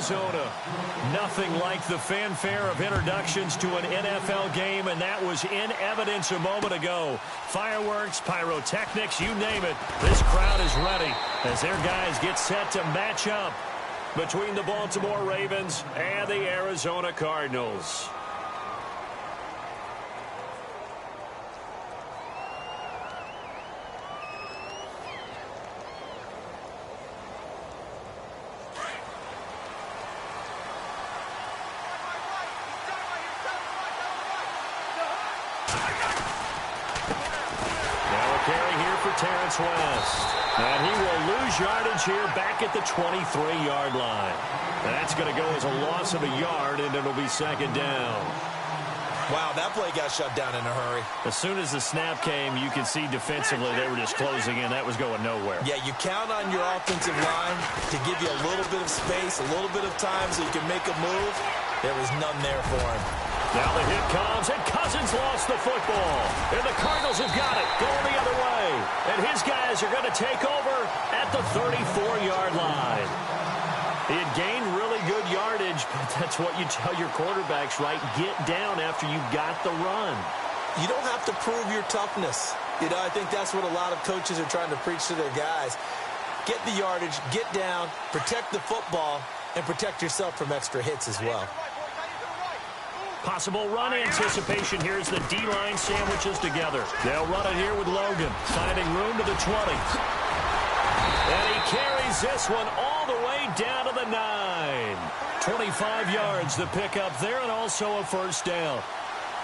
Arizona. Nothing like the fanfare of introductions to an NFL game, and that was in evidence a moment ago. Fireworks, pyrotechnics, you name it. This crowd is ready as their guys get set to match up between the Baltimore Ravens and the Arizona Cardinals. West. And he will lose yardage here back at the 23-yard line. That's going to go as a loss of a yard, and it'll be second down. Wow, that play got shut down in a hurry. As soon as the snap came, you can see defensively they were just closing in. That was going nowhere. Yeah, you count on your offensive line to give you a little bit of space, a little bit of time so you can make a move. There was none there for him. Now the hit comes, and Cousins lost the football. And the Cardinals have got it, going the other way. And his guys are going to take over at the 34-yard line. He had gained really good yardage, but that's what you tell your quarterbacks, right? Get down after you got the run. You don't have to prove your toughness. You know, I think that's what a lot of coaches are trying to preach to their guys. Get the yardage, get down, protect the football, and protect yourself from extra hits as well. Possible run anticipation here as the D-line sandwiches together. They'll run it here with Logan, finding room to the 20. And he carries this one all the way down to the 9. 25 yards to pick up there, and also a first down.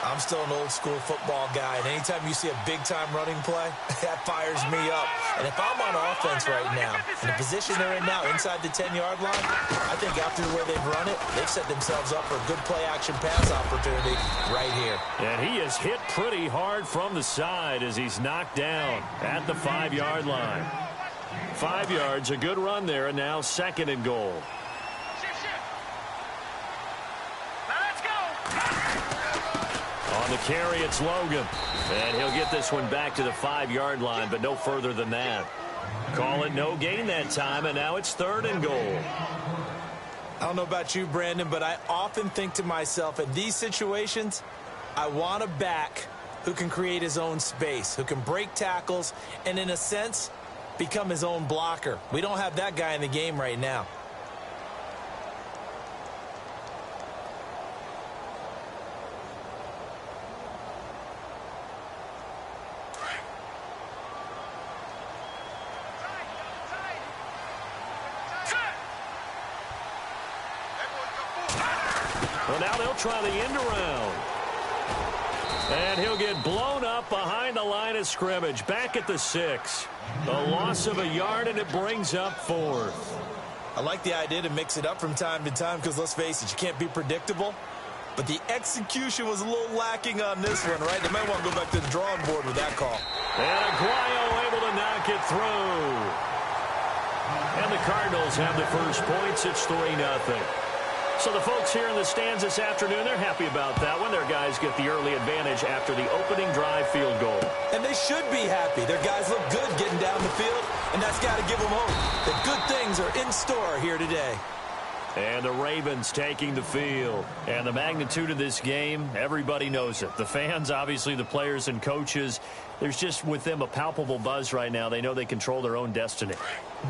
I'm still an old-school football guy, and anytime you see a big-time running play, that fires me up. And if I'm on offense right now, in the position they're in now, inside the 10-yard line, I think after the way they've run it, they've set themselves up for a good play-action pass opportunity right here. And he is hit pretty hard from the side as he's knocked down at the 5-yard line. 5 yards, a good run there, and now second and goal. On the carry, it's Logan. And he'll get this one back to the 5-yard line, but no further than that. Call it no gain that time, and now it's third and goal. I don't know about you, Brandon, but I often think to myself, in these situations, I want a back who can create his own space, who can break tackles, and in a sense, become his own blocker. We don't have that guy in the game right now. Well, now they'll try the end around. And he'll get blown up behind the line of scrimmage. Back at the 6. A loss of a yard, and it brings up fourth. I like the idea to mix it up from time to time because, let's face it, you can't be predictable. But the execution was a little lacking on this one, right? They might want to go back to the drawing board with that call. And Aguayo able to knock it through. And the Cardinals have the first points. It's 3-0. So the folks here in the stands this afternoon, they're happy about that one. Their guys get the early advantage after the opening drive field goal. And they should be happy. Their guys look good getting down the field, and that's got to give them hope that good things are in store here today. And the Ravens taking the field. And the magnitude of this game, everybody knows it. The fans, obviously the players and coaches, there's just with them a palpable buzz right now. They know they control their own destiny.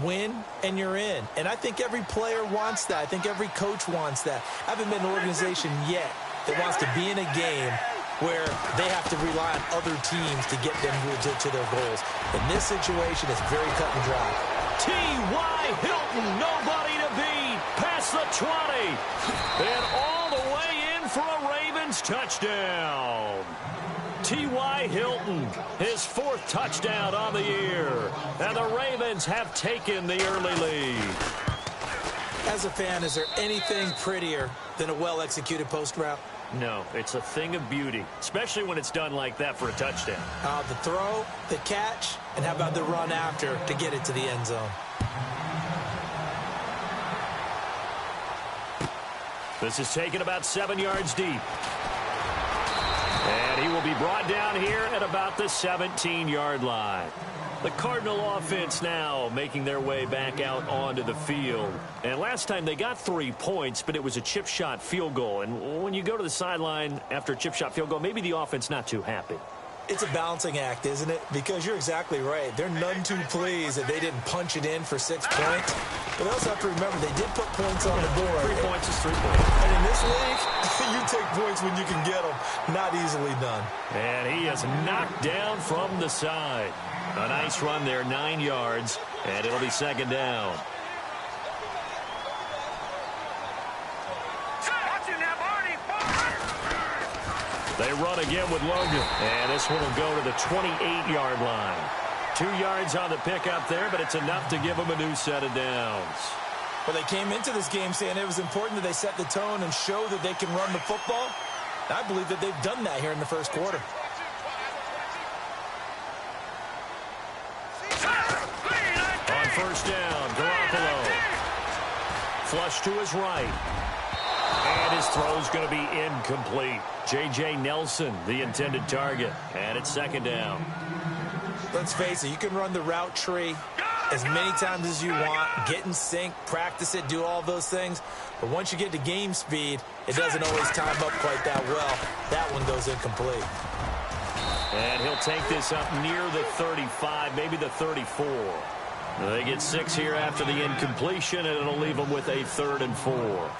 Win and you're in. And I think every player wants that. I think every coach wants that. I haven't been an organization yet that wants to be in a game where they have to rely on other teams to get them to their goals. In this situation, it's very cut and dry. T.Y. Hilton, nobody to beat, past the 20, and all the way in for a Ravens touchdown. T.Y. Hilton, his fourth touchdown on the year, and the Ravens have taken the early lead. As a fan, is there anything prettier than a well-executed post route? No, it's a thing of beauty, especially when it's done like that for a touchdown. The throw, the catch, and how about the run after to get it to the end zone? This is taken about 7 yards deep. And he will be brought down here at about the 17-yard line. The Cardinal offense now making their way back out onto the field. And last time they got 3 points, but it was a chip shot field goal. And when you go to the sideline after a chip shot field goal, maybe the offense not too happy. It's a balancing act, isn't it? Because you're exactly right. They're none too pleased that they didn't punch it in for 6 points. But they also have to remember they did put points on the board. 3 points is 3 points. And in this league, you take points when you can get them. Not easily done. And he is knocked down from the side. A nice run there, 9 yards, and it'll be second down. They run again with Logan, and this one will go to the 28-yard line. 2 yards on the pickup there, but it's enough to give them a new set of downs. Well, they came into this game saying it was important that they set the tone and show that they can run the football. I believe that they've done that here in the first quarter. On first down, Garoppolo. Flush to his right. And his throw's going to be incomplete. J.J. Nelson, the intended target. And it's second down. Let's face it, you can run the route tree as many times as you want, get in sync, practice it, do all those things. But once you get to game speed, it doesn't always time up quite that well. That one goes incomplete. And he'll take this up near the 35, maybe the 34. They get 6 here after the incompletion, and it'll leave them with a 3rd and 4.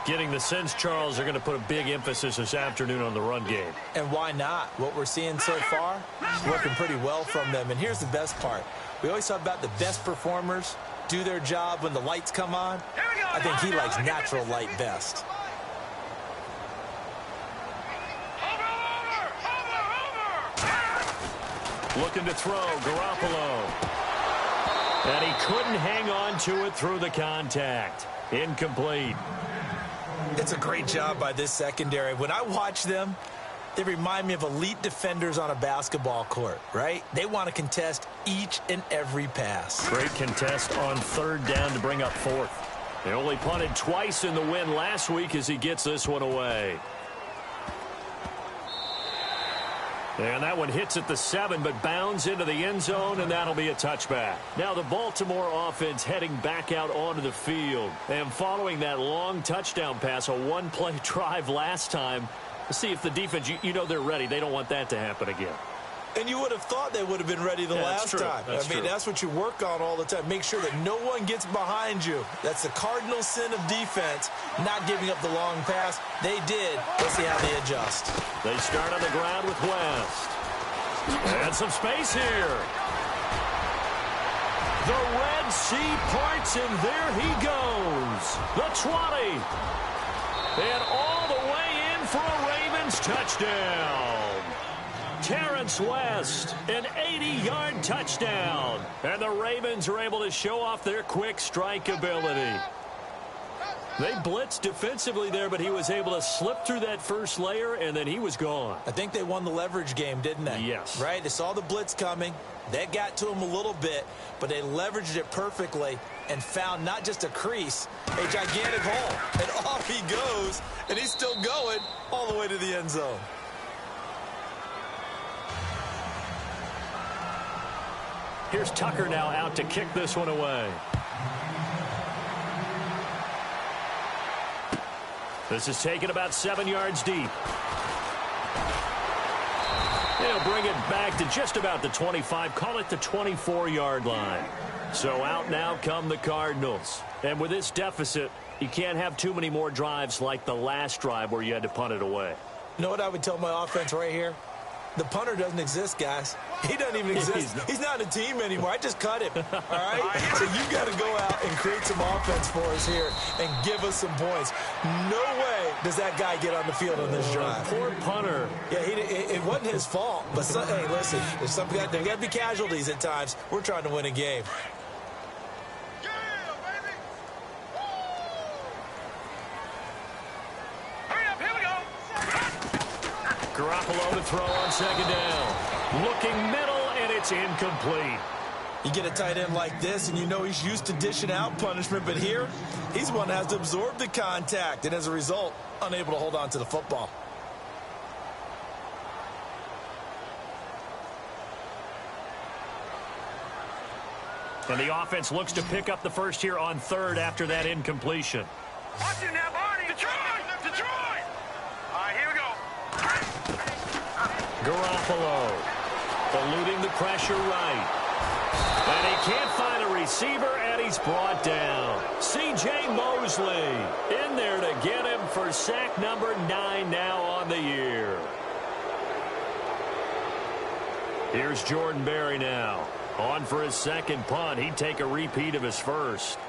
Getting the sense, Charles, are going to put a big emphasis this afternoon on the run game. And why not? What we're seeing so far is working pretty well from them. And here's the best part. We always talk about the best performers do their job when the lights come on. I think he likes natural light best. Looking to throw, Garoppolo. And he couldn't hang on to it through the contact. Incomplete. It's a great job by this secondary. When I watch them, they remind me of elite defenders on a basketball court, right? They want to contest each and every pass. Great contest on 3rd down to bring up 4th. They only punted twice in the win last week as he gets this one away. And that one hits at the 7, but bounds into the end zone, and that'll be a touchback. Now the Baltimore offense heading back out onto the field. And following that long touchdown pass, a one-play drive last time, let's see if the defense, you know they're ready. They don't want that to happen again. And you would have thought they would have been ready the last time. That's what you work on all the time. Make sure that no one gets behind you. That's the cardinal sin of defense, not giving up the long pass. They did. Let's see how they adjust. They start on the ground with West. And some space here. The Red Sea parts, and there he goes. The 20. And all the way in for a Ravens touchdown. Terrence West, an 80-yard touchdown. And the Ravens are able to show off their quick strike ability. They blitzed defensively there, but he was able to slip through that first layer, and then he was gone. I think they won the leverage game, didn't they? Yes. Right? They saw the blitz coming. That got to him a little bit, but they leveraged it perfectly and found not just a crease, a gigantic hole. And off he goes, and he's still going all the way to the end zone. Here's Tucker now out to kick this one away. This is taken about 7 yards deep. They'll bring it back to just about the 25, call it the 24-yard line. So out now come the Cardinals. And with this deficit, you can't have too many more drives like the last drive where you had to punt it away. You know what I would tell my offense right here? The punter doesn't exist, guys. He doesn't even exist. He's not a team anymore. I just cut him, all right? So you got to go out and create some offense for us here and give us some points. No way does that guy get on the field on this drive. Poor punter. Yeah, it wasn't his fault. But, hey, listen, there got to be casualties at times. We're trying to win a game. Garoppolo to throw on second down. Looking middle, and it's incomplete. You get a tight end like this, and you know he's used to dishing out punishment, but here, he's one that has to absorb the contact, and as a result, unable to hold on to the football. And the offense looks to pick up the first here on third after that incompletion. Watch it now, Barney. Detroit! Detroit! All right, here we go. Garoppolo eluding the pressure right. And he can't find a receiver, and he's brought down. C.J. Mosley in there to get him for sack number 9 now on the year. Here's Jordan Berry now. On for his second punt. He'd take a repeat of his first.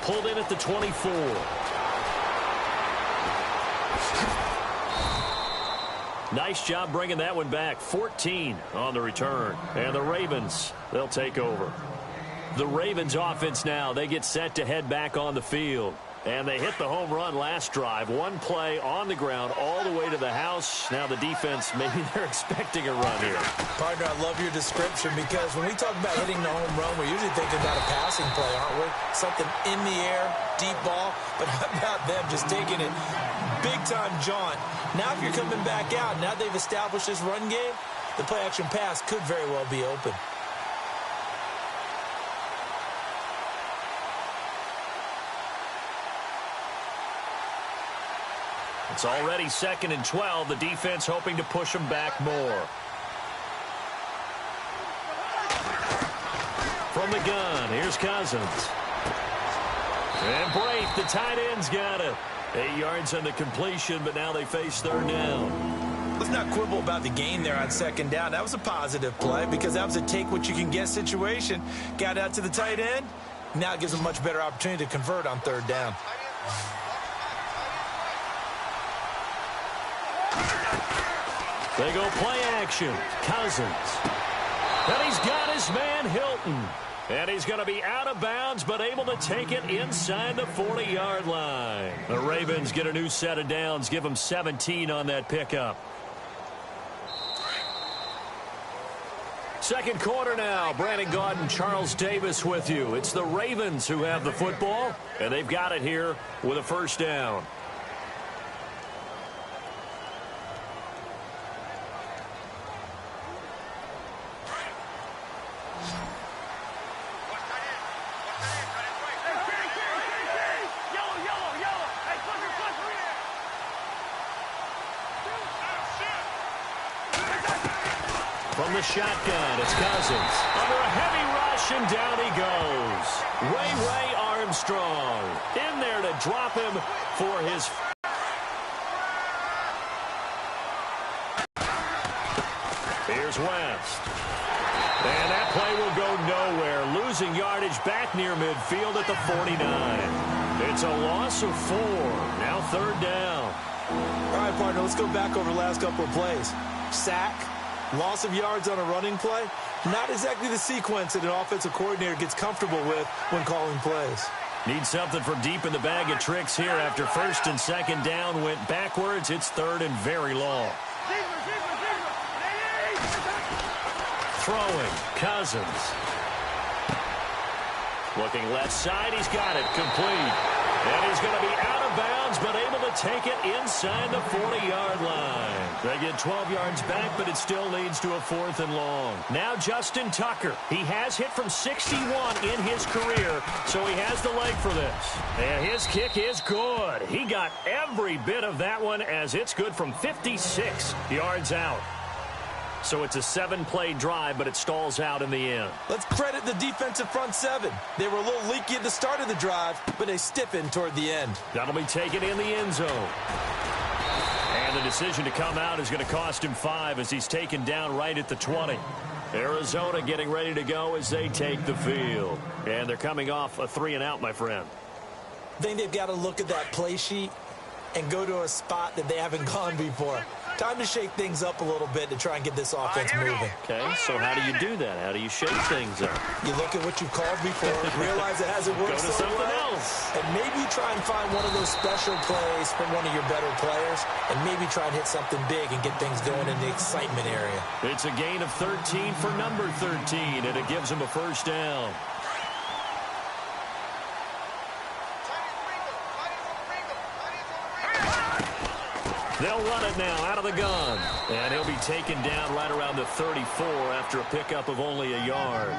Pulled in at the 24. Nice job bringing that one back. 14 on the return. And the Ravens, they'll take over. The Ravens offense now, they get set to head back on the field. And they hit the home run last drive. One play on the ground all the way to the house. Now the defense, maybe they're expecting a run here. Partner, I love your description because when we talk about hitting the home run, we're usually thinking about a passing play, aren't we? Something in the air, deep ball. But how about them just taking it big-time jaunt? Now if you're coming back out, now they've established this run game, the play-action pass could very well be open. It's already 2nd and 12. The defense hoping to push them back more. From the gun, here's Cousins. And Braith, the tight end's got it. 8 yards on the completion, but now they face third down. Let's not quibble about the gain there on 2nd down. That was a positive play because that was a take-what-you-can-get situation. Got out to the tight end. Now it gives them a much better opportunity to convert on 3rd down. They go play action. Cousins. And he's got his man Hilton. And he's going to be out of bounds, but able to take it inside the 40-yard line. The Ravens get a new set of downs. Give them 17 on that pickup. Second quarter now. Brandon Gaudin, Charles Davis with you. It's the Ravens who have the football, and they've got it here with a first down. From the shotgun, it's Cousins. Under a heavy rush, and down he goes. Ray Armstrong in there to drop him for his... Here's West. And that play will go nowhere. Losing yardage back near midfield at the 49. It's a loss of 4. Now 3rd down. All right, partner, let's go back over the last couple of plays. Sack. Loss of yards on a running play, not exactly the sequence that an offensive coordinator gets comfortable with when calling plays. Need something from deep in the bag of tricks here. After 1st and 2nd down went backwards, it's 3rd and very long. Throwing, Cousins. Looking left side, he's got it, complete. And he's going to be out of bounds, but able to take it inside the 40-yard line. They get 12 yards back, but it still leads to a 4th and long. Now Justin Tucker. He has hit from 61 in his career, so he has the leg for this. And his kick is good. He got every bit of that one as it's good from 56 yards out. So it's a 7-play drive, but it stalls out in the end. Let's credit the defensive front 7. They were a little leaky at the start of the drive, but they stiffened toward the end. That'll be taken in the end zone. And the decision to come out is going to cost him 5 as he's taken down right at the 20. Arizona getting ready to go as they take the field. And they're coming off a 3-and-out, my friend. I think they've got to look at that play sheet and go to a spot that they haven't gone before. Time to shake things up a little bit to try and get this offense moving. Okay, so how do you do that? How do you shake things up? You look at what you've called before, realize it hasn't worked so so something well, else. and maybe try and find one of those special plays from one of your better players, and maybe try and hit something big and get things going in the excitement area. It's a gain of 13 for number 13, and it gives him a first down. They'll run it now out of the gun. And he'll be taken down right around the 34 after a pickup of only a yard.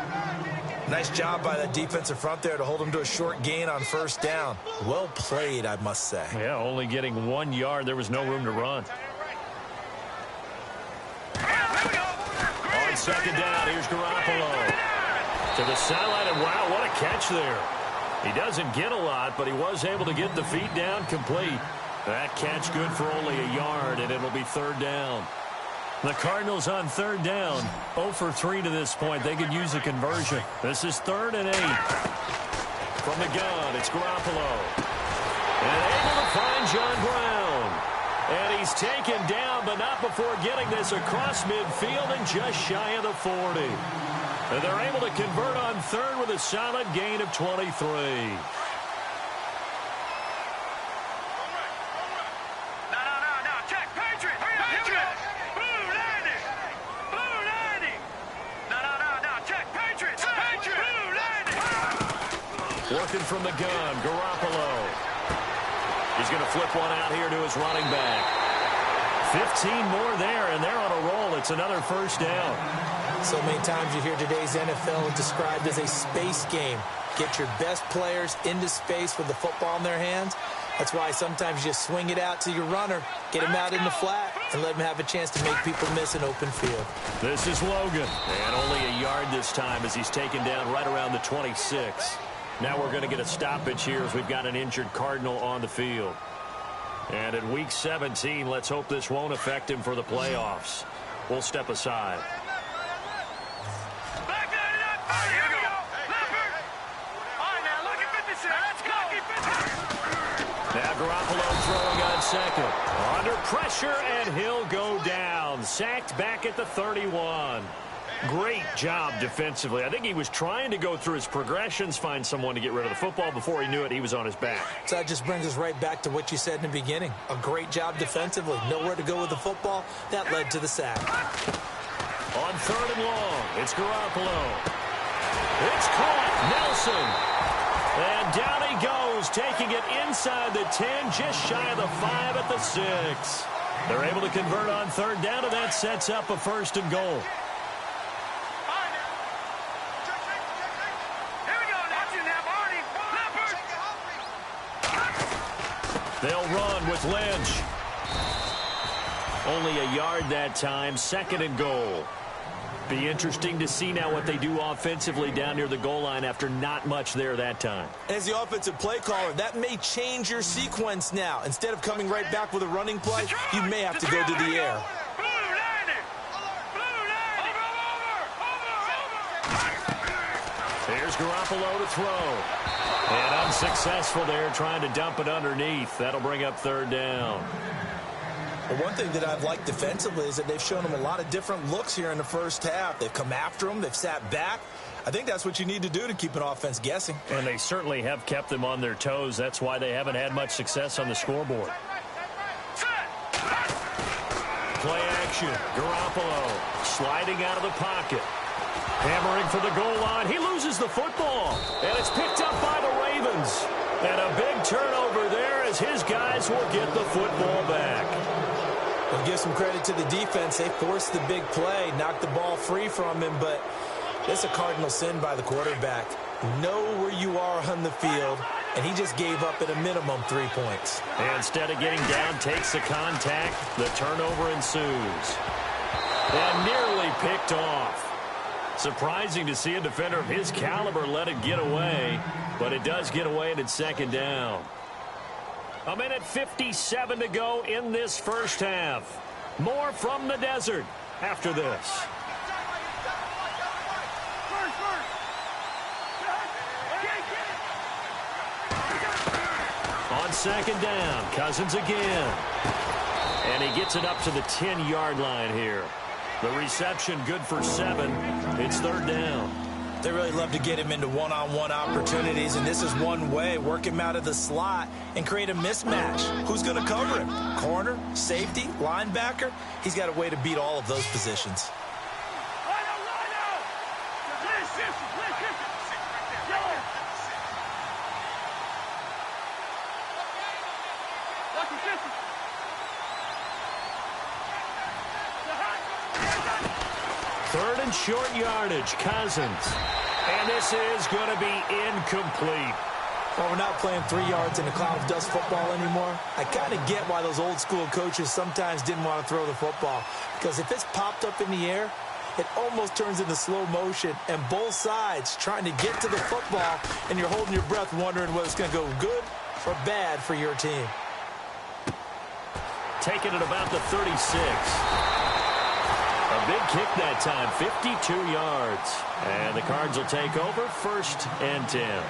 Nice job by that defensive front there to hold him to a short gain on first down. Well played, I must say. Yeah, only getting 1 yard. There was no room to run. On second down, here's Garoppolo. To the sideline, and wow, what a catch there. He doesn't get a lot, but he was able to get the feet down complete. That catch good for only a yard, and it'll be third down. The Cardinals on third down, 0 for 3 to this point. They could use a conversion. This is 3rd and 8. From the gun, it's Garoppolo. And able to find John Brown. And he's taken down, but not before getting this across midfield and just shy of the 40. And they're able to convert on third with a solid gain of 23. Working from the gun, Garoppolo. He's going to flip one out here to his running back. 15 more there, and they're on a roll. It's another first down. So many times you hear today's NFL described as a space game. Get your best players into space with the football in their hands. That's why sometimes you just swing it out to your runner, get him out in the flat, and let him have a chance to make people miss an open field. This is Logan, and only a yard this time as he's taken down right around the 26. Now we're going to get a stoppage here as we've got an injured Cardinal on the field. And in Week 17, let's hope this won't affect him for the playoffs. We'll step aside. Now Garoppolo throwing on second. Under pressure, and he'll go down. Sacked back at the 31. Great job defensively. I think he was trying to go through his progressions, find someone to get rid of the football. Before he knew it, he was on his back. So that just brings us right back to what you said in the beginning. A great job defensively. Nowhere to go with the football. That led to the sack. On third and long, it's Garoppolo. It's caught. Nelson. And down he goes, taking it inside the 10, just shy of the 5 at the 6. They're able to convert on third down, and that sets up a first and goal. They'll run with Lynch. Only a yard that time, second and goal. Be interesting to see now what they do offensively down near the goal line after not much there that time. As the offensive play caller, that may change your sequence now. Instead of coming right back with a running play, you may have to go to the air. Here's Garoppolo to throw. And unsuccessful there, trying to dump it underneath. That'll bring up third down. Well, one thing that I've liked defensively is that they've shown them a lot of different looks here in the first half. They've come after them. They've sat back. I think that's what you need to do to keep an offense guessing. And they certainly have kept them on their toes. That's why they haven't had much success on the scoreboard. Play action. Garoppolo sliding out of the pocket. Hammering for the goal line. He loses the football. And it's picked up by the Ravens. And a big turnover there as his guys will get the football back. We'll give some credit to the defense. They forced the big play, knocked the ball free from him, but it's a cardinal sin by the quarterback. Know where you are on the field, and he just gave up at a minimum 3 points. And instead of getting down, takes the contact. The turnover ensues. And nearly picked off. Surprising to see a defender of his caliber let it get away, but it does get away and it's second down. 1:57 to go in this first half. More from the desert after this. On second down, Cousins again. And he gets it up to the 10-yard line here. The reception good for 7. It's third down. They really love to get him into one-on-one opportunities, and this is one way. Work him out of the slot and create a mismatch. Who's going to cover him? Corner, safety, linebacker? He's got a way to beat all of those positions. Third and short yardage, Cousins. And this is going to be incomplete. Well, we're not playing 3 yards in a cloud of dust football anymore. I kind of get why those old school coaches sometimes didn't want to throw the football. Because if it's popped up in the air, it almost turns into slow motion. And both sides trying to get to the football, and you're holding your breath wondering whether it's going to go good or bad for your team. Taking it about the 36. A big kick that time, 52 yards. And the Cards will take over, 1st and 10.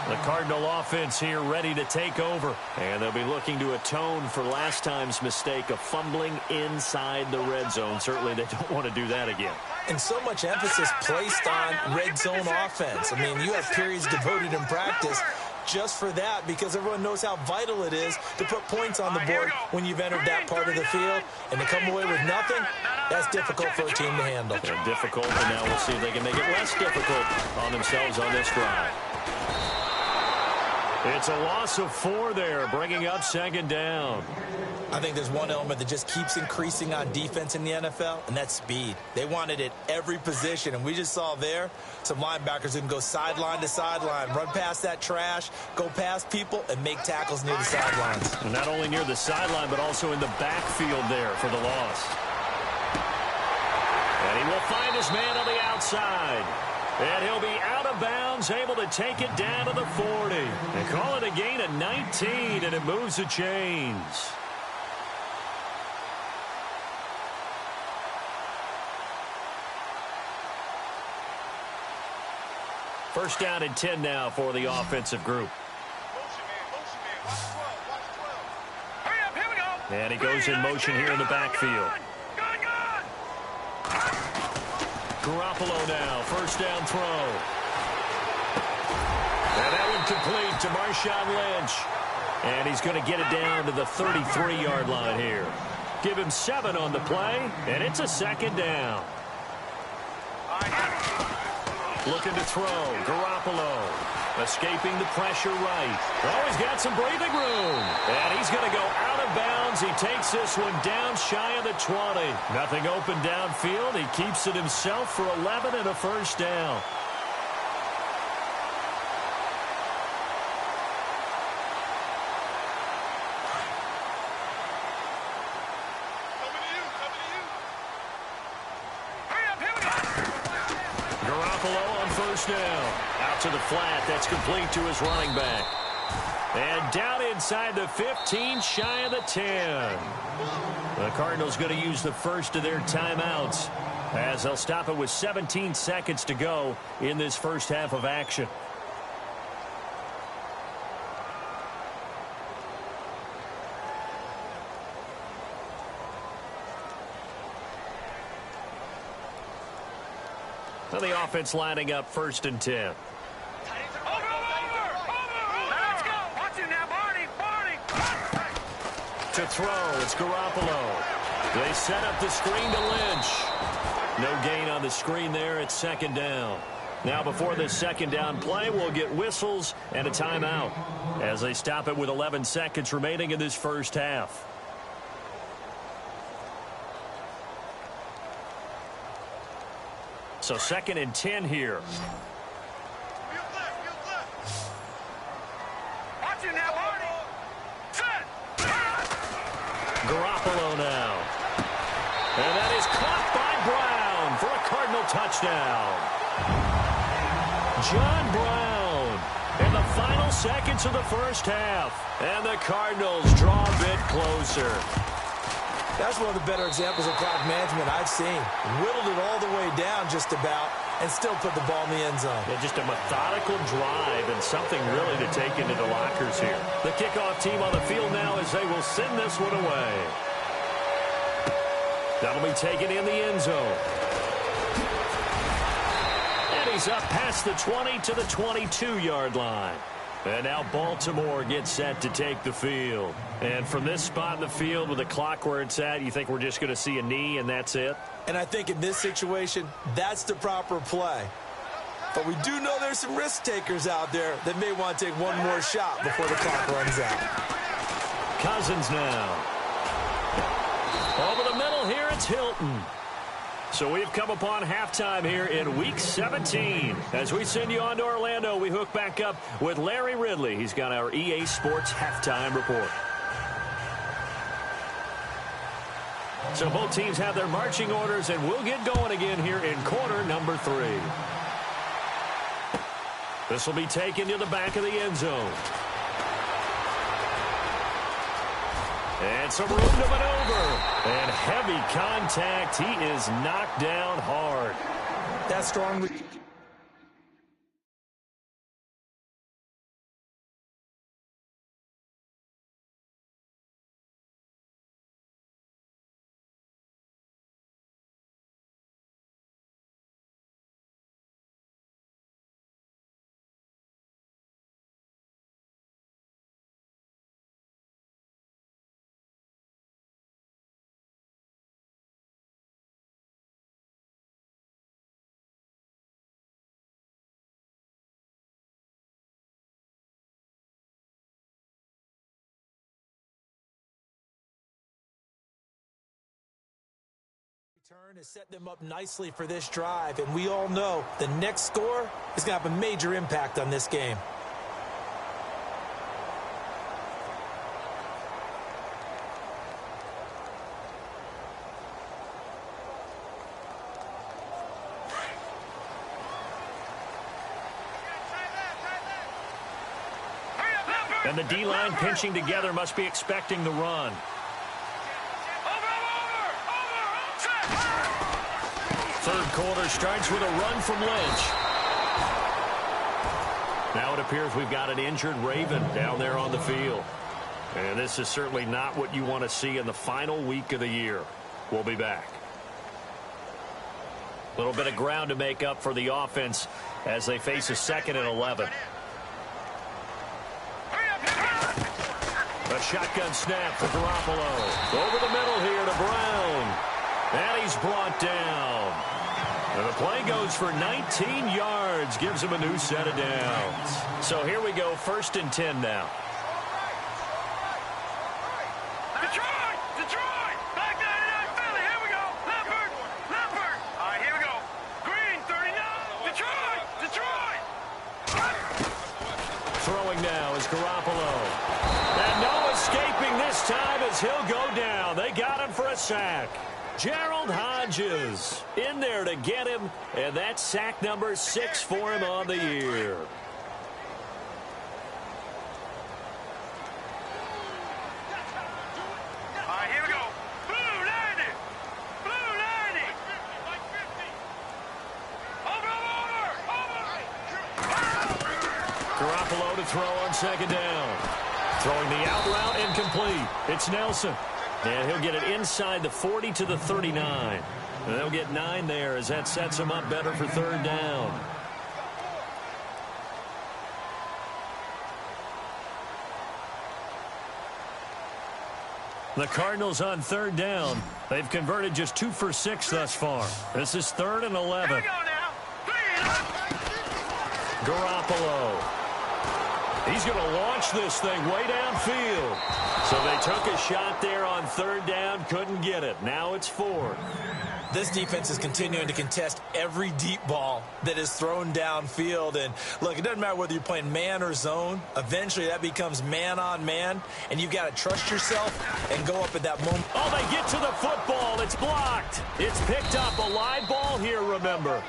The Cardinal offense here ready to take over. And they'll be looking to atone for last time's mistake of fumbling inside the red zone. Certainly they don't want to do that again. And so much emphasis placed on red zone offense. I mean, you have periods devoted in practice just for that, because everyone knows how vital it is to put points on the board when you've entered that part of the field. And to come away with nothing, that's difficult for a team to handle. And difficult, and now we'll see if they can make it less difficult on themselves on this drive. It's a loss of 4 there, bringing up 2nd down. I think there's one element that just keeps increasing on defense in the NFL, and that's speed. They want it at every position, and we just saw there some linebackers who can go sideline to sideline, run past that trash, go past people, and make tackles near the sidelines. And not only near the sideline, but also in the backfield there for the loss. And he will find his man on the outside. And he'll be out of bounds, able to take it down to the 40. They call it a gain of 19, and it moves the chains. First down and 10 now for the offensive group. And he goes in motion here in the backfield. Garoppolo now, first down throw. And that one complete to Marshawn Lynch. And he's going to get it down to the 33-yard line here. Give him 7 on the play, and it's a 2nd down. Looking to throw, Garoppolo. Escaping the pressure right. Oh, he's got some breathing room. And he's going to go out of bounds. He takes this one down shy of the 20. Nothing open downfield. He keeps it himself for 11 and a first down. Garoppolo on first down. Out to the flat. That's complete to his running back. And down inside the 15, shy of the 10. The Cardinals going to use the first of their timeouts as they'll stop it with 17 seconds to go in this first half of action. So the offense lining up 1st and 10. To throw, it's Garoppolo. They set up the screen to Lynch. No gain on the screen there. It's 2nd down. Now before this 2nd down play, we'll get whistles and a timeout as they stop it with 11 seconds remaining in this first half. So 2nd and 10 here. Garoppolo now. And that is caught by Brown for a Cardinal touchdown. John Brown in the final seconds of the first half. And the Cardinals draw a bit closer. That's one of the better examples of clock management I've seen. Whittled it all the way down just about and still put the ball in the end zone. Yeah, just a methodical drive and something really to take into the lockers here. The kickoff team on the field now as they will send this one away. That'll be taken in the end zone. And he's up past the 20 to the 22-yard line. And now Baltimore gets set to take the field. And from this spot in the field with the clock where it's at, you think we're just going to see a knee and that's it? And I think in this situation, that's the proper play. But we do know there's some risk takers out there that may want to take one more shot before the clock runs out. Cousins now. Over the middle here, it's Hilton. So we've come upon halftime here in Week 17. As we send you on to Orlando, we hook back up with Larry Ridley. He's got our EA Sports halftime report. So both teams have their marching orders, and we'll get going again here in quarter number 3. This will be taken to the back of the end zone. And some room to maneuver. And heavy contact. He is knocked down hard. That's strong. Turn has set them up nicely for this drive, and we all know the next score is going to have a major impact on this game. And the D-line pinching together must be expecting the run. Third quarter starts with a run from Lynch. Now it appears we've got an injured Raven down there on the field. And this is certainly not what you want to see in the final week of the year. We'll be back. A little bit of ground to make up for the offense as they face a 2nd and 11. A shotgun snap for Garoppolo. Over the middle here to Brown. And he's brought down. And the play goes for 19 yards. Gives him a new set of downs. So here we go, 1st and 10 now. Detroit! Detroit! Back 99 Philly. Here we go. Leopard! Leopard! All right, here we go. Green 39. Detroit! Detroit! Throwing now is Garoppolo. And no escaping this time as he'll go down. They got him for a sack. Gerald Hodges in there to get him, and that's sack number 6 for him on the year. All right, here we go. Blue 90. Blue 90. Over. Garoppolo to throw on 2nd down. Throwing the out route incomplete. It's Nelson. And he'll get it inside the 40 to the 39. And they'll get 9 there as that sets him up better for 3rd down. The Cardinals on 3rd down. They've converted just 2 for 6 thus far. This is 3rd and 11. Here we go now. Garoppolo. He's going to launch this thing way downfield. So they took a shot there on 3rd down, couldn't get it. Now it's 4th. This defense is continuing to contest every deep ball that is thrown downfield. And, look, it doesn't matter whether you're playing man or zone. Eventually that becomes man on man, and you've got to trust yourself and go up at that moment. Oh, they get to the football. It's blocked. It's picked up. A live ball here, remember.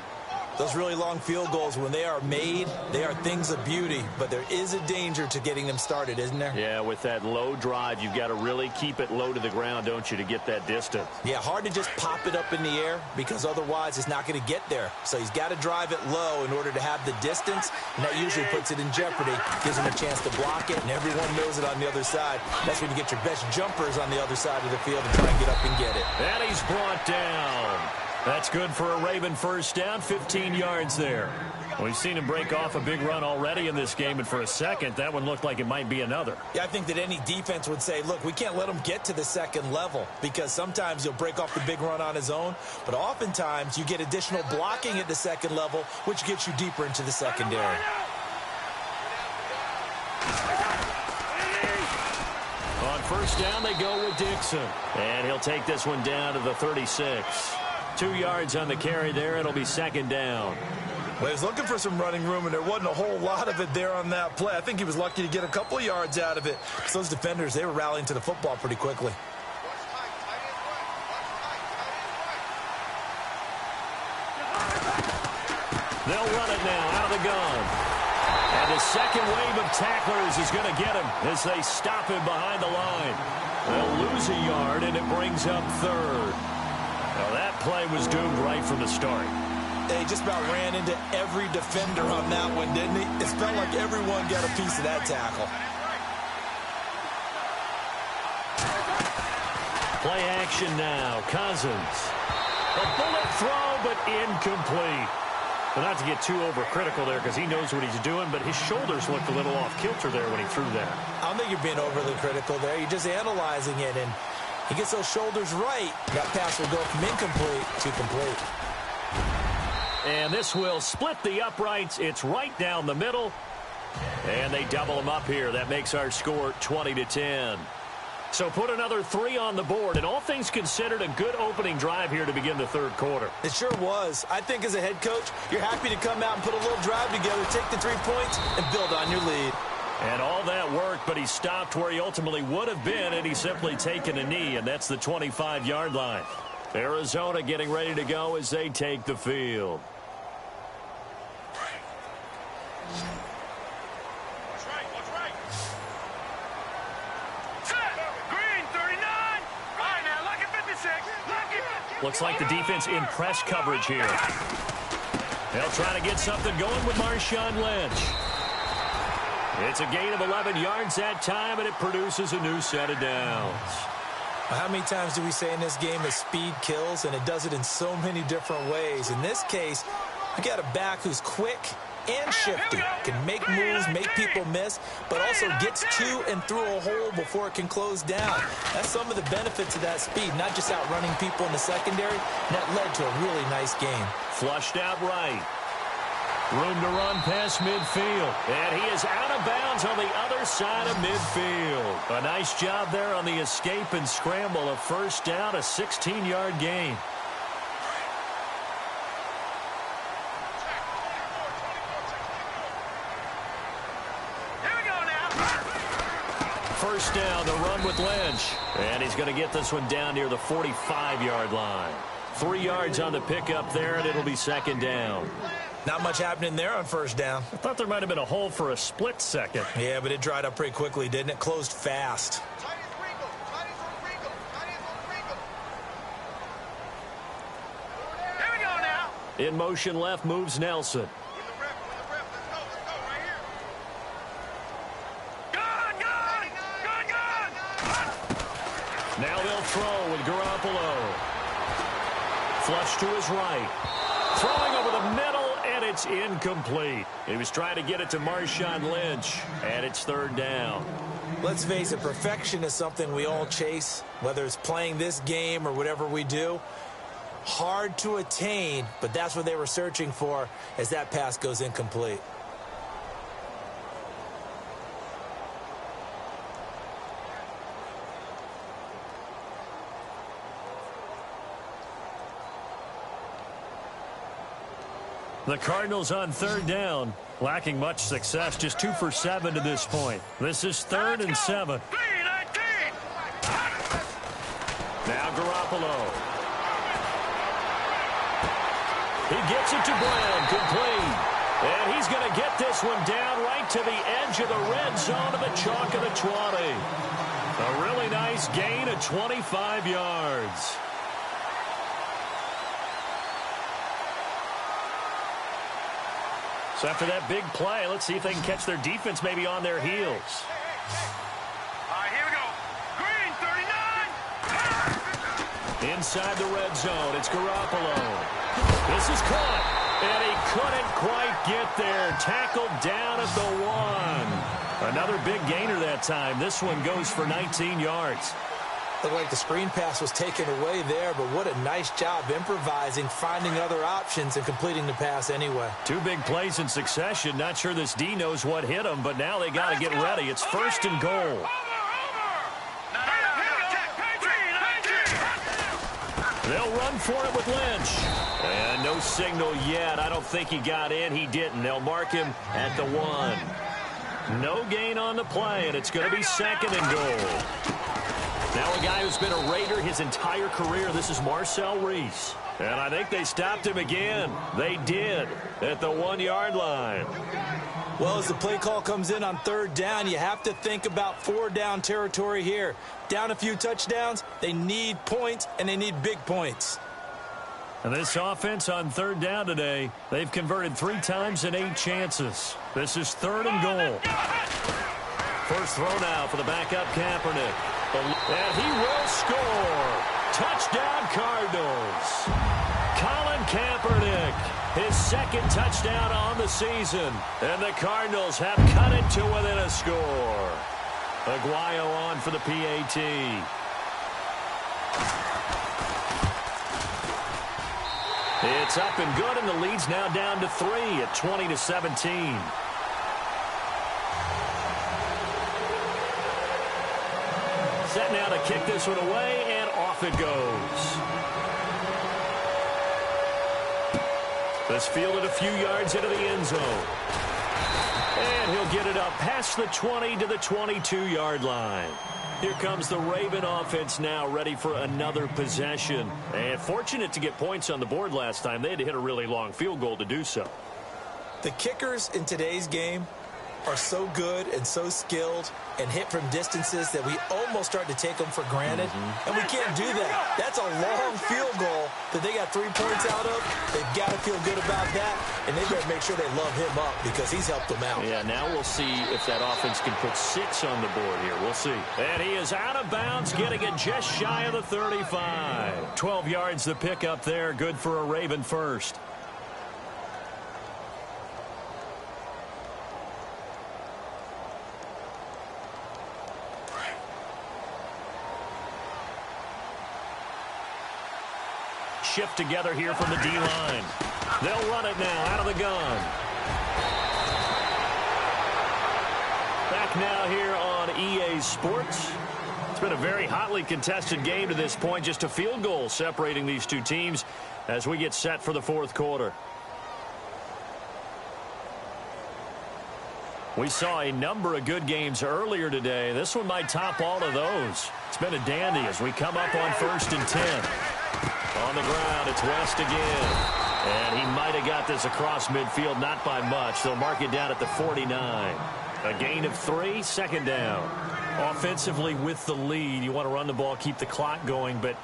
Those really long field goals, when they are made, they are things of beauty. But there is a danger to getting them started, isn't there? Yeah, with that low drive, you've got to really keep it low to the ground, don't you, to get that distance. Yeah, hard to just pop it up in the air because otherwise it's not going to get there. So he's got to drive it low in order to have the distance, and that usually puts it in jeopardy, gives him a chance to block it, and everyone knows it on the other side. That's when you get your best jumpers on the other side of the field and try and get up and get it. And he's brought down. That's good for a Raven 1st down, 15 yards there. We've seen him break off a big run already in this game, and for a second, that one looked like it might be another. Yeah, I think that any defense would say, look, we can't let him get to the 2nd level because sometimes he'll break off the big run on his own, but oftentimes you get additional blocking at the 2nd level, which gets you deeper into the secondary. On 1st down, they go with Dixon. And he'll take this one down to the 36. 2 yards on the carry there. It'll be second down. Well, he was looking for some running room, and there wasn't a whole lot of it there on that play. I think he was lucky to get a couple of yards out of it. Because those defenders, they were rallying to the football pretty quickly. They'll run it now out of the gun. And the second wave of tacklers is going to get him as they stop him behind the line. They'll lose a yard, and it brings up third. Now, that play was doomed right from the start. He just about ran into every defender on that one, didn't he? It felt like everyone got a piece of that tackle. Play action now. Cousins. A bullet throw, but incomplete. Well, not to get too overcritical there because he knows what he's doing, but his shoulders looked a little off kilter there when he threw that. I don't think you're being overly critical there. You're just analyzing it, and he gets those shoulders right. That pass will go from incomplete to complete. And this will split the uprights. It's right down the middle. And they double them up here. That makes our score 20-10. So put another 3 on the board. And all things considered, a good opening drive here to begin the third quarter. It sure was. I think as a head coach, you're happy to come out and put a little drive together, take the 3 points, and build on your lead. And all that worked, but he stopped where he ultimately would have been, and he's simply taken a knee, and that's the 25-yard line. Arizona getting ready to go as they take the field. Looks like the defense in press coverage here. They'll try to get something going with Marshawn Lynch. It's a gain of 11 yards that time, and it produces a new set of downs. How many times do we say in this game that speed kills, and it does it in so many different ways? In this case, we got a back who's quick and shifty, can make moves, make people miss, but also gets to and through a hole before it can close down. That's some of the benefits of that speed, not just outrunning people in the secondary. And that led to a really nice game. Flushed out right. Room to run past midfield. And he is out of bounds on the other side of midfield. A nice job there on the escape and scramble. A first down, a 16-yard gain. First down, the run with Lynch. And he's going to get this one down near the 45-yard line. 3 yards on the pickup there, and it'll be second down. Not much happening there on first down. I thought there might have been a hole for a split second. Yeah, but it dried up pretty quickly, didn't it? Closed fast. Here we go now. In motion left moves Nelson. Now they'll throw with Garoppolo. Flush to his right. Throwing over the middle, and it's incomplete. He was trying to get it to Marshawn Lynch, and it's third down. Let's face it, perfection is something we all chase, whether it's playing this game or whatever we do. Hard to attain, but that's what they were searching for as that pass goes incomplete. The Cardinals on third down, lacking much success, just 2 for 7 to this point. This is 3rd and 7. Now Garoppolo. He gets it to Brown, complete. And he's going to get this one down right to the edge of the red zone of the chalk of the 20. A really nice gain of 25 yards. So after that big play, let's see if they can catch their defense maybe on their heels. All right, here we go. Green, 39. Inside the red zone, it's Garoppolo. This is caught, and he couldn't quite get there. Tackled down at the 1. Another big gainer that time. This one goes for 19 yards. Looked like the screen pass was taken away there, but what a nice job improvising, finding other options, and completing the pass anyway. 2 big plays in succession. Not sure this D knows what hit him, but now they got to get ready. It's first and goal. They'll run for it with Lynch. And no signal yet. I don't think he got in. He didn't. They'll mark him at the 1. No gain on the play, and it's going to be 2nd and goal. Now a guy who's been a Raider his entire career. This is Marcel Reese. And I think they stopped him again. They did at the 1-yard line. Well, as the play call comes in on 3rd down, you have to think about 4-down territory here. Down a few touchdowns, they need points, and they need big points. And this offense on 3rd down today, they've converted 3 times in 8 chances. This is 3rd and goal. First throw now for the backup Kaepernick. And he will score. Touchdown Cardinals. Colin Kaepernick, his 2nd touchdown on the season. And the Cardinals have cut it to within a score. Aguayo on for the PAT. It's up and good, and the lead's now down to 3 at 20-17. Set now to kick this one away, and off it goes. This fielded a few yards into the end zone. And he'll get it up past the 20 to the 22-yard line. Here comes the Raven offense now, ready for another possession. And fortunate to get points on the board last time. They had to hit a really long field goal to do so. The kickers in today's game are so good and so skilled and hit from distances that we almost start to take them for granted. And we can't do that. That's a long field goal that they got 3 points out of. They've got to feel good about that, and they better make sure they love him up because he's helped them out. Yeah, now we'll see if that offense can put 6 on the board here. We'll see. And he is out of bounds, getting it just shy of the 35. 12 yards the pickup there. Good for a Raven first. Shift together here from the D-line. They'll run it now out of the gun. Back now here on EA Sports. It's been a very hotly contested game to this point. Just a field goal separating these two teams as we get set for the 4th quarter. We saw a number of good games earlier today. This one might top all of those. It's been a dandy as we come up on 1st and 10. On the ground, it's West again. And he might have got this across midfield, not by much. They'll mark it down at the 49. A gain of 3, 2nd down. Offensively with the lead, you want to run the ball, keep the clock going, but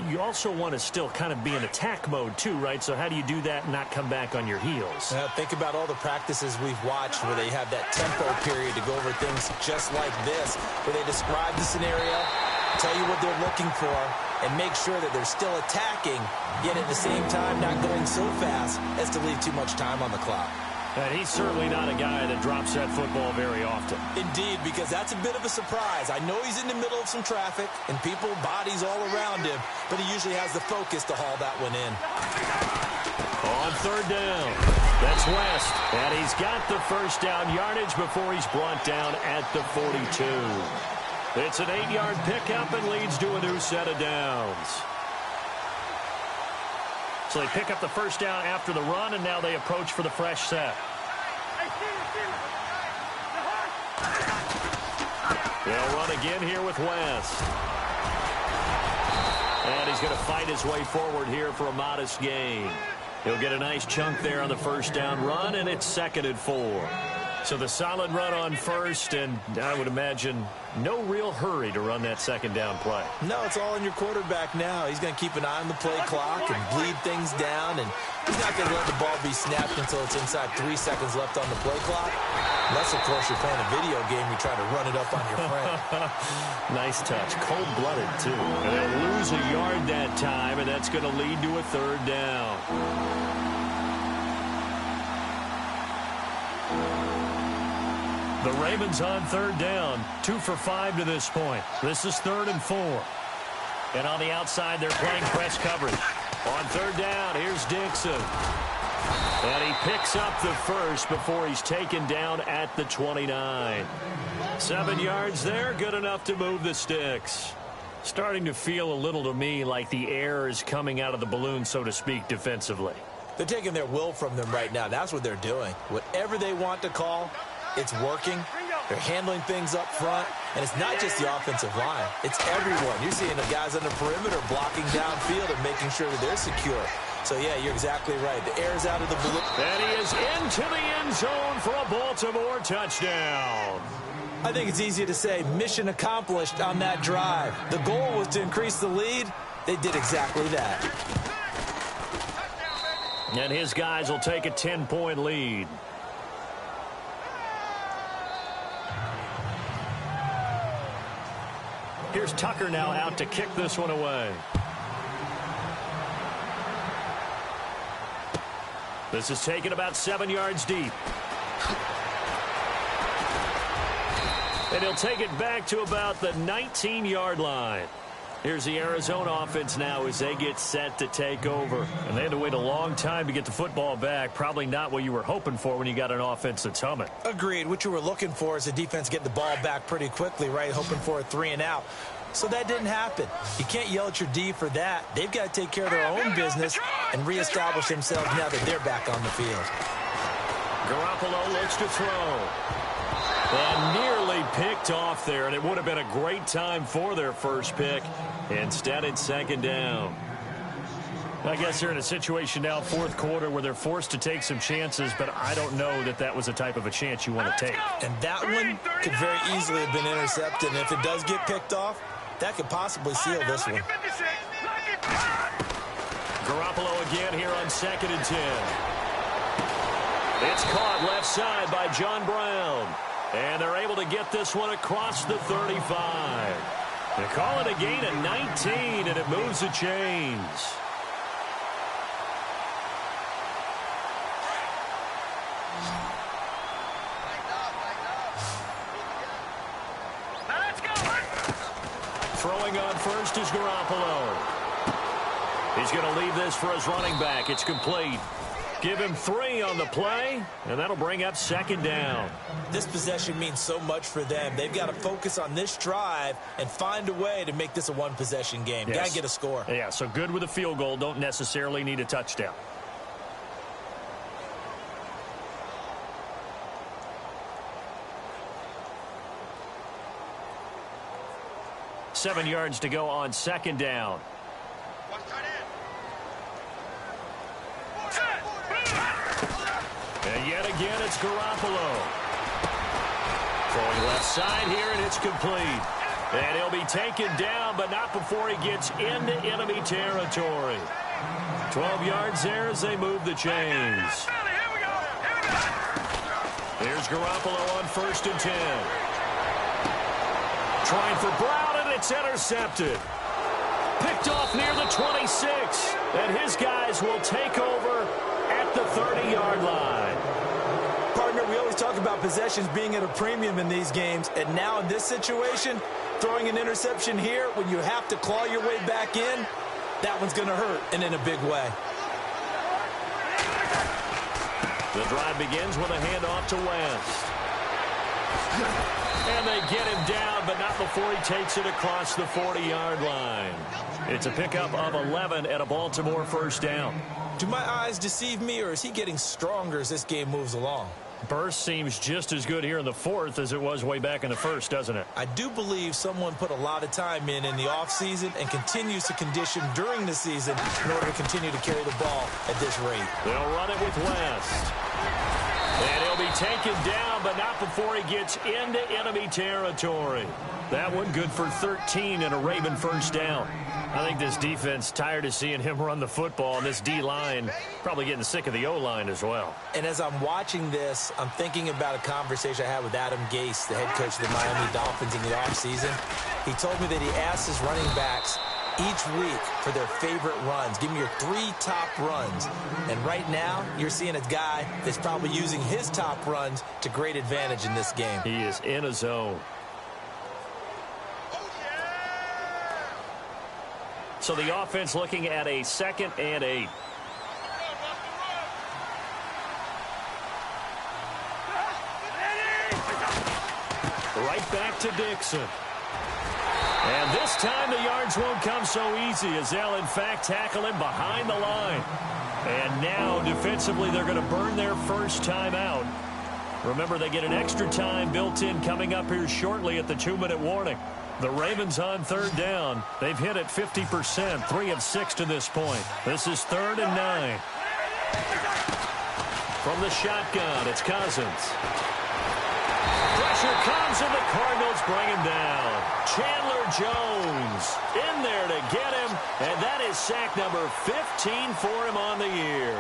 you also want to still kind of be in attack mode too, right? So how do you do that and not come back on your heels? Think about all the practices we've watched where they have that tempo period to go over things just like this, where they describe the scenario, tell you what they're looking for, and make sure that they're still attacking, yet at the same time not going so fast as to leave too much time on the clock. And he's certainly not a guy that drops that football very often. Indeed, because that's a bit of a surprise. I know he's in the middle of some traffic and people, bodies all around him, but he usually has the focus to haul that one in. On 3rd down, that's West. And he's got the 1st down yardage before he's brought down at the 42. It's an 8-yard pickup and leads to a new set of downs. So they pick up the 1st down after the run, and now they approach for the fresh set. They'll run again here with West. And he's going to fight his way forward here for a modest gain. He'll get a nice chunk there on the 1st down run, and it's 2nd and 4. So the solid run on 1st, and I would imagine no real hurry to run that 2nd down play. No, it's all in your quarterback now. He's going to keep an eye on the play clock and bleed things down, and he's not going to let the ball be snapped until it's inside 3 seconds left on the play clock. Unless, of course, you're playing a video game, you try to run it up on your friend. Nice touch. Cold-blooded, too. And they'll lose a yard that time, and that's going to lead to a 3rd down. The Ravens on 3rd down, 2 for 5 to this point. This is 3rd and 4. And on the outside, they're playing press coverage. On 3rd down, here's Dixon. And he picks up the 1st before he's taken down at the 29. 7 yards there, good enough to move the sticks. Starting to feel a little to me like the air is coming out of the balloon, so to speak, defensively. They're taking their will from them right now. That's what they're doing. Whatever they want to call, it's working. They're handling things up front. And it's not just the offensive line. It's everyone. You're seeing the guys on the perimeter blocking downfield and making sure that they're secure. So, yeah, you're exactly right. The air is out of the balloon. And he is into the end zone for a Baltimore touchdown. I think it's easy to say mission accomplished on that drive. The goal was to increase the lead. They did exactly that. And his guys will take a 10-point lead. Here's Tucker now out to kick this one away. This is taken about 7 yards deep. And he'll take it back to about the 19-yard line. Here's the Arizona offense now as they get set to take over. And they had to wait a long time to get the football back. Probably not what you were hoping for when you got an offense that's humming. Agreed. What you were looking for is the defense getting the ball back pretty quickly, right? Hoping for a 3-and-out. So that didn't happen. You can't yell at your D for that. They've got to take care of their own business and reestablish themselves now that they're back on the field. Garoppolo looks to throw. And nearly picked off there, and it would have been a great time for their first pick. Instead, it's second down. I guess they're in a situation now, fourth quarter, where they're forced to take some chances, but I don't know that that was the type of a chance you want to take. And that one could very easily have been intercepted, and if it does get picked off, that could possibly seal this one. Garoppolo again here on 2nd and 10. It's caught left side by John Brown. And they're able to get this one across the 35. They call it a gain of 19, and it moves the chains. Throwing on first is Garoppolo. He's going to leave this for his running back. It's complete. Give him 3 on the play, and that'll bring up second down. This possession means so much for them. They've got to focus on this drive and find a way to make this a one-possession game. Yes. Got to get a score. Yeah, so good with a field goal. Don't necessarily need a touchdown. Seven yards to go on second down. And yet again, it's Garoppolo. Throwing left side here, and it's complete. And he'll be taken down, but not before he gets into enemy territory. 12 yards there as they move the chains. Here's Garoppolo on 1st and 10. Trying for Brown, and it's intercepted. Picked off near the 26. And his guys will take over at the 30-yard line. Partner, we always talk about possessions being at a premium in these games, and now in this situation, throwing an interception here when you have to claw your way back in, that one's going to hurt, and in a big way. The drive begins with a handoff to West. And they get him down, but not before he takes it across the 40-yard line. It's a pickup of 11 and a Baltimore first down. Do my eyes deceive me, or is he getting stronger as this game moves along? Burst seems just as good here in the fourth as it was way back in the first, doesn't it? I do believe someone put a lot of time in the offseason and continues to condition during the season in order to continue to carry the ball at this rate. They'll run it with West. And he'll be taken down, but not before he gets into enemy territory. That one good for 13 and a Raven first down. I think this defense tired of seeing him run the football, and this D-line probably getting sick of the O-line as well. And as I'm watching this, I'm thinking about a conversation I had with Adam Gase, the head coach of the Miami Dolphins in the offseason. He told me that he asked his running backs each week for their favorite runs. Give me your 3 top runs. And right now, you're seeing a guy that's probably using his top runs to great advantage in this game. He is in a zone. So the offense looking at a 2nd and 8. Right back to Dixon. And this time the yards won't come so easy as they'll, in fact, tackle him behind the line. And now, defensively, they're going to burn their first time out. Remember, they get an extra time built in coming up here shortly at the 2-minute warning. The Ravens on third down. They've hit it 50%, 3 of 6 to this point. This is 3rd and 9. From the shotgun, it's Cousins. Pressure comes, and the Cardinals bring him down. Chandler Jones in there to get him, and that is sack number 15 for him on the year.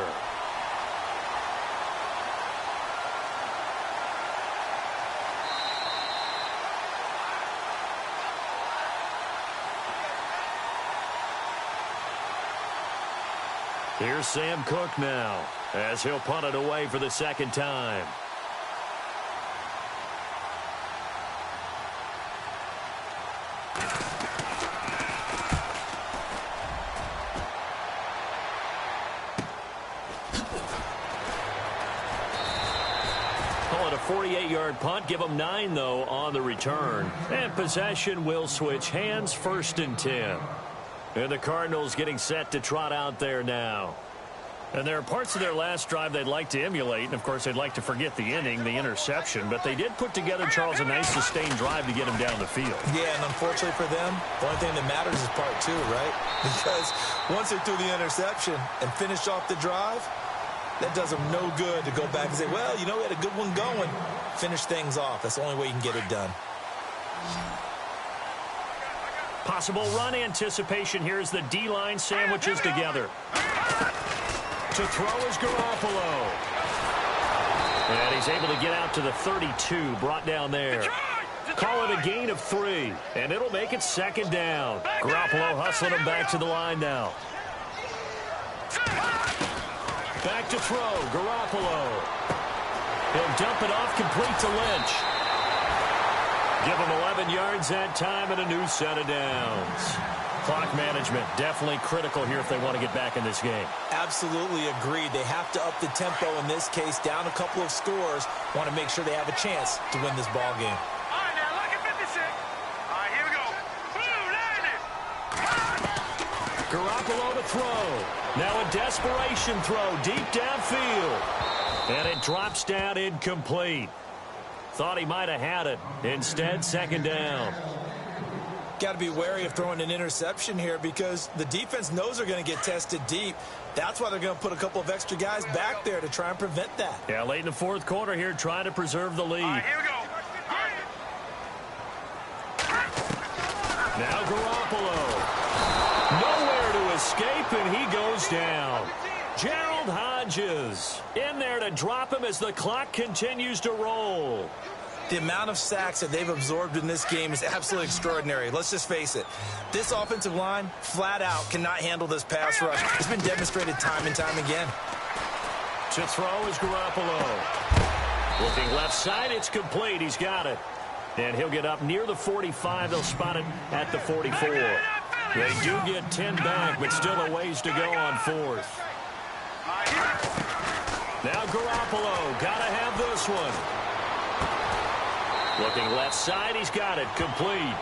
Here's Sam Cook now, as he'll punt it away for the second time. Call it a 48-yard punt. Give them 9, though, on the return. And possession will switch hands, 1st and 10. And the Cardinals getting set to trot out there now. And there are parts of their last drive they'd like to emulate. And, of course, they'd like to forget the inning, the interception. But they did put together, Charles, a nice sustained drive to get him down the field. Yeah, and unfortunately for them, the only thing that matters is part 2, right? Because once they're through the interception and finish off the drive, that does them no good to go back and say, well, you know, we had a good one going. Finish things off. That's the only way you can get it done. Possible run anticipation here as the D-line sandwiches together. To throw is Garoppolo. And he's able to get out to the 32, brought down there. Call it a gain of 3, and it'll make it 2nd down. Garoppolo hustling him back to the line now. Back to throw, Garoppolo. He'll dump it off complete to Lynch. Give him 11 yards that time and a new set of downs. Clock management definitely critical here if they want to get back in this game. Absolutely agreed. They have to up the tempo in this case, down a couple of scores. Want to make sure they have a chance to win this ball game. All right, now, look at 56. All right, here we go. Blue, 90. Garoppolo to throw. Now a desperation throw deep downfield. And it drops down incomplete. Thought he might have had it. Instead, 2nd down. Got to be wary of throwing an interception here because the defense knows they're going to get tested deep. That's why they're going to put a couple of extra guys back there to try and prevent that. Yeah, late in the 4th quarter here, trying to preserve the lead. All right, here we go. Now Garoppolo. Nowhere to escape, and he goes down. Gerald Hodges in there to drop him as the clock continues to roll. The amount of sacks that they've absorbed in this game is absolutely extraordinary. Let's just face it. This offensive line, flat out, cannot handle this pass rush. It's been demonstrated time and time again. To throw is Garoppolo. Looking left side, it's complete. He's got it. And he'll get up near the 45. They'll spot it at the 44. They do get 10 back, but still a ways to go on 4th. Now Garoppolo, got to have this one. Looking left side, he's got it, complete.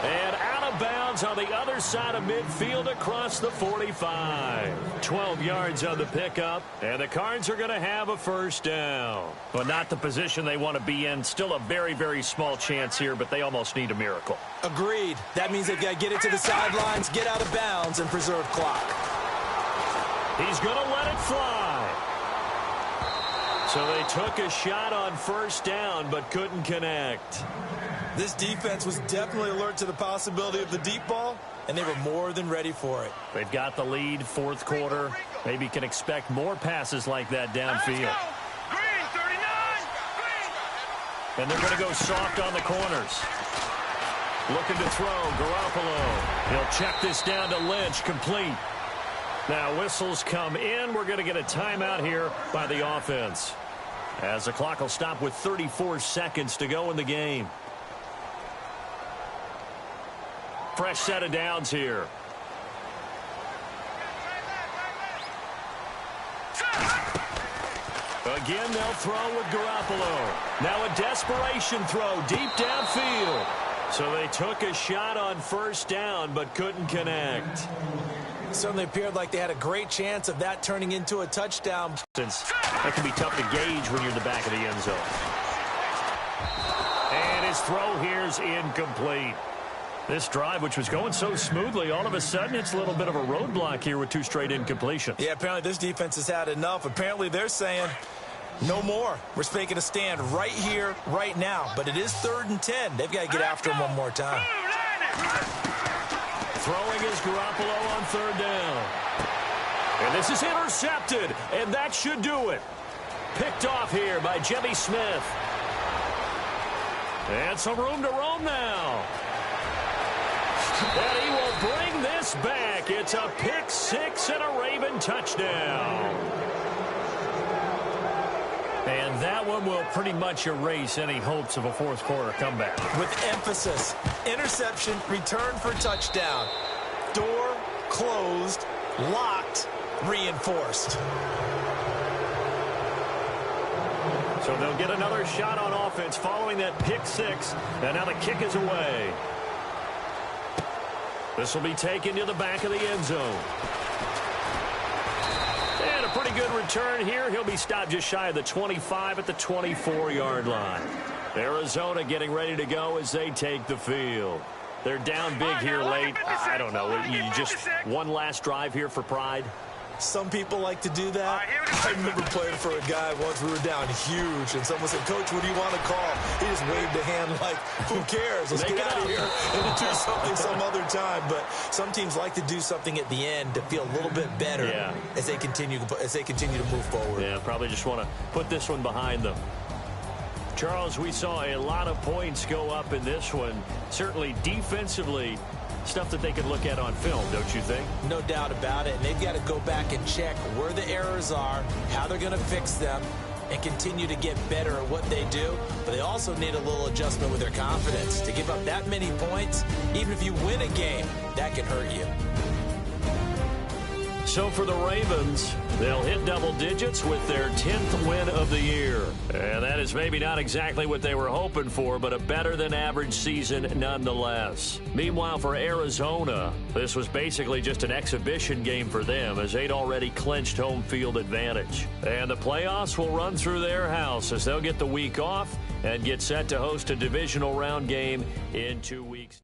And out of bounds on the other side of midfield across the 45. 12 yards on the pickup, and the Cards are going to have a 1st down. But not the position they want to be in. Still a very, very small chance here, but they almost need a miracle. Agreed. That means they've got to get it to the sidelines, get out of bounds, and preserve clock. He's going to let it fly. So they took a shot on 1st down, but couldn't connect. This defense was definitely alert to the possibility of the deep ball, and they were more than ready for it. They've got the lead, 4th quarter. Maybe can expect more passes like that downfield. Green, 39. Green. And they're going to go soft on the corners. Looking to throw, Garoppolo. He'll check this down to Lynch, complete. Now whistles come in. We're going to get a timeout here by the offense, as the clock will stop with 34 seconds to go in the game. Fresh set of downs here. Again, they'll throw with Garoppolo. Now a desperation throw deep downfield. So they took a shot on first down, but couldn't connect. Certainly appeared like they had a great chance of that turning into a touchdown. Since that can be tough to gauge when you're in the back of the end zone. And his throw here's incomplete. This drive, which was going so smoothly, all of a sudden it's a little bit of a roadblock here with 2 straight incompletions. Yeah, apparently this defense has had enough. Apparently they're saying no more. We're making a stand right here, right now. But it is 3rd and 10. They've got to get after him one more time. Throwing is Garoppolo on 3rd down. And this is intercepted, and that should do it. Picked off here by Jimmy Smith. And some room to roam now. And he will bring this back. It's a pick 6 and a Raven touchdown. And that one will pretty much erase any hopes of a 4th quarter comeback. With emphasis, interception, return for touchdown. Door closed, locked, reinforced. So they'll get another shot on offense following that pick 6. And now the kick is away. This will be taken to the back of the end zone. And a pretty good return here. He'll be stopped just shy of the 25 at the 24-yard line. Arizona getting ready to go as they take the field. They're down big here late. I don't know. You just one last drive here for pride. Some people like to do that. I remember playing for a guy once. We were down huge, and someone said, "Coach, what do you want to call?" He just waved a hand like, "Who cares? Let's get out of here and do something some other time." But some teams like to do something at the end to feel a little bit better as they continue to move forward. Yeah, probably just want to put this one behind them. Charles, we saw a lot of points go up in this one. Certainly defensively, stuff that they could look at on film, don't you think? No doubt about it. And they've got to go back and check where the errors are, how they're going to fix them, and continue to get better at what they do. But they also need a little adjustment with their confidence. To give up that many points, even if you win a game, that can hurt you. So for the Ravens, they'll hit double digits with their 10th win of the year. And that is maybe not exactly what they were hoping for, but a better than average season nonetheless. Meanwhile, for Arizona, this was basically just an exhibition game for them as they'd already clinched home field advantage. And the playoffs will run through their house as they'll get the week off and get set to host a divisional round game in 2 weeks.